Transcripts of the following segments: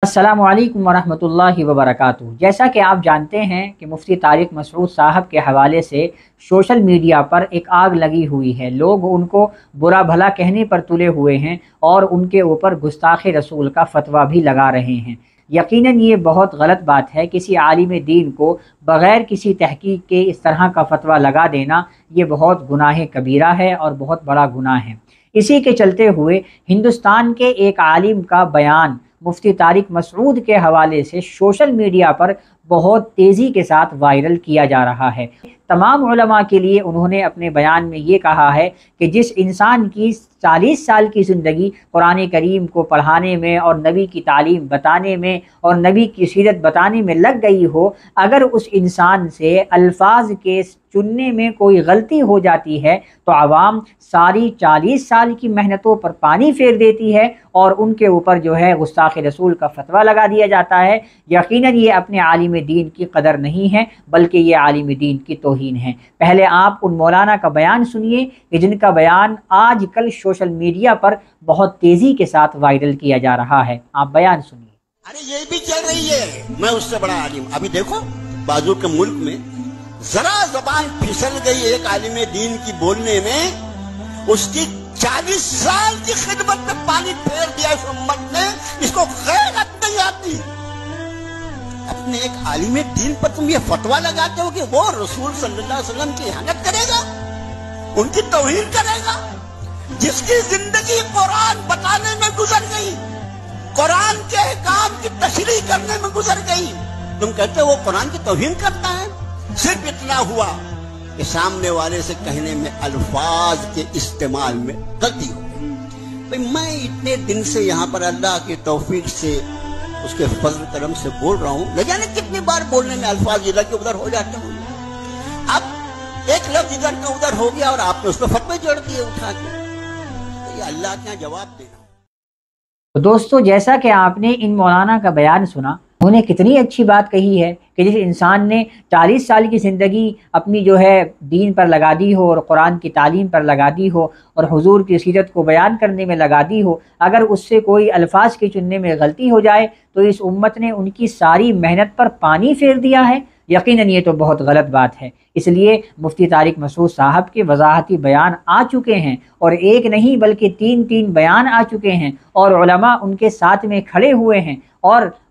अस्सलामु अलैकुम वरहमतुल्लाहि वबरकातुहू। जैसा कि आप जानते हैं कि मुफ्ती तारिक मसऊद साहब के हवाले से सोशल मीडिया पर एक आग लगी हुई है। लोग उनको बुरा भला कहने पर तुले हुए हैं और उनके ऊपर गुस्ताख़ रसूल का फ़तवा भी लगा रहे हैं। यकीनन ये बहुत गलत बात है। किसी आलिम दीन को बग़ैर किसी तहक़ीक़ के इस तरह का फ़तवा लगा देना ये बहुत गुनाह कबीरा है और बहुत बड़ा गुनाह है। इसी के चलते हुए हिंदुस्तान के एक आलिम का बयान मुफ्ती तारिक मसऊद के हवाले से सोशल मीडिया पर बहुत तेज़ी के साथ वायरल किया जा रहा है। तमाम उलमा के लिए उन्होंने अपने बयान में ये कहा है कि जिस इंसान की 40 साल की ज़िंदगी कुरान करीम को पढ़ाने में और नबी की तालीम बताने में और नबी की सीरत बताने में लग गई हो, अगर उस इंसान से अल्फाज के चुनने में कोई गलती हो जाती है तो आवाम सारी 40 साल की मेहनतों पर पानी फेर देती है और उनके ऊपर जो है गुस्ताख़ रसूल का फ़तवा लगा दिया जाता है। यकीनन ये अपने आलिम दीन की कदर नहीं है, बल्कि ये आलिम दीन की तौहीन है। पहले आप उन मौलाना का बयान सुनिए कि जिनका बयान आज कल सोशल मीडिया पर बहुत तेज़ी के साथ वायरल किया जा रहा है। आप बयान सुनिए। अरे ये भी चल रही है, मैं उससे बड़ा आलिम। अभी देखो बाजू के मुल्क में जरा ज़बान फिसल गई एक आलिम दीन की बोलने में, उसकी 40 साल की खिदमत में पानी फेर दिया इस उम्मत ने। इसको गैरत नहीं आती। अपने एक आलिम दीन पर तुम ये फतवा लगाते हो कि वो रसूल सल्लल्लाहु अलैहि वसल्लम की इहानत करेगा, उनकी तौहीन करेगा, जिसकी जिंदगी कुरान बताने में गुजर गई, कुरान के काम की तशरीह करने में गुजर गई। तुम कहते हो वो कुरान की तौहीन करता है। सिर्फ इतना हुआ कि सामने वाले से कहने में अल्फाज के इस्तेमाल में गलती हो गई। भाई मैं इतने दिन से यहाँ पर अल्लाह की तौफीक से उसके फजल करम से बोल रहा हूँ, न जाने कितनी बार बोलने में अल्फाज इधर के उधर हो जाते होंगे। अब एक लफ्ज इधर का उधर हो गया और आपने उस पर फतवे जोड़ दिए उठा के, तो ये अल्लाह के यहाँ जवाब देना। तो दोस्तों, जैसा कि आपने इन मौलाना का बयान सुना, उन्होंने कितनी अच्छी बात कही है कि जिस इंसान ने 40 साल की ज़िंदगी अपनी जो है दीन पर लगा दी हो और कुरान की तालीम पर लगा दी हो और हुजूर की सीरत को बयान करने में लगा दी हो, अगर उससे कोई अल्फाज के चुनने में गलती हो जाए तो इस उम्मत ने उनकी सारी मेहनत पर पानी फेर दिया है। यकीनन ये तो बहुत गलत बात है। इसलिए मुफ्ती तारिक मसऊद साहब के वजाहती बयान आ चुके हैं और एक नहीं बल्कि 3 बयान आ चुके हैं और उलमा उनके साथ में खड़े हुए हैं।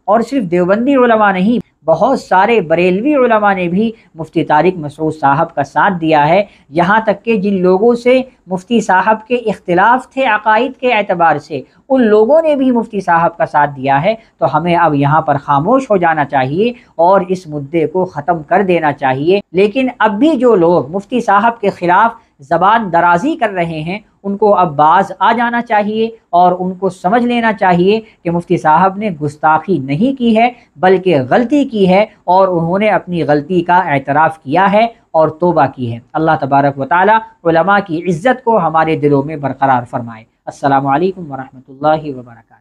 और सिर्फ देवबंदी उलमा नहीं, बहुत सारे बरेलवी उलमा ने भी मुफ्ती तारिक मसऊद साहब का साथ दिया है। यहाँ तक कि जिन लोगों से मुफ्ती साहब के इख्तिलाफ थे अकायद के एतबार से, उन लोगों ने भी मुफ्ती साहब का साथ दिया है। तो हमें अब यहाँ पर खामोश हो जाना चाहिए और इस मुद्दे को ख़त्म कर देना चाहिए। लेकिन अब भी जो लोग मुफ्ती साहब के ख़िलाफ़ ज़बान दराजी कर रहे हैं, उनको अब बाज आ जाना चाहिए और उनको समझ लेना चाहिए कि मुफ्ती साहब ने गुस्ताखी नहीं की है बल्कि गलती की है और उन्होंने अपनी गलती का एतराफ़ किया है और तौबा की है। अल्लाह तबारक व तआला उलमा की इज़्ज़त को हमारे दिलों में बरकरार फरमाए। अस्सलामु अलैकुम वरहमतुल्लाहि वबरकातुहू।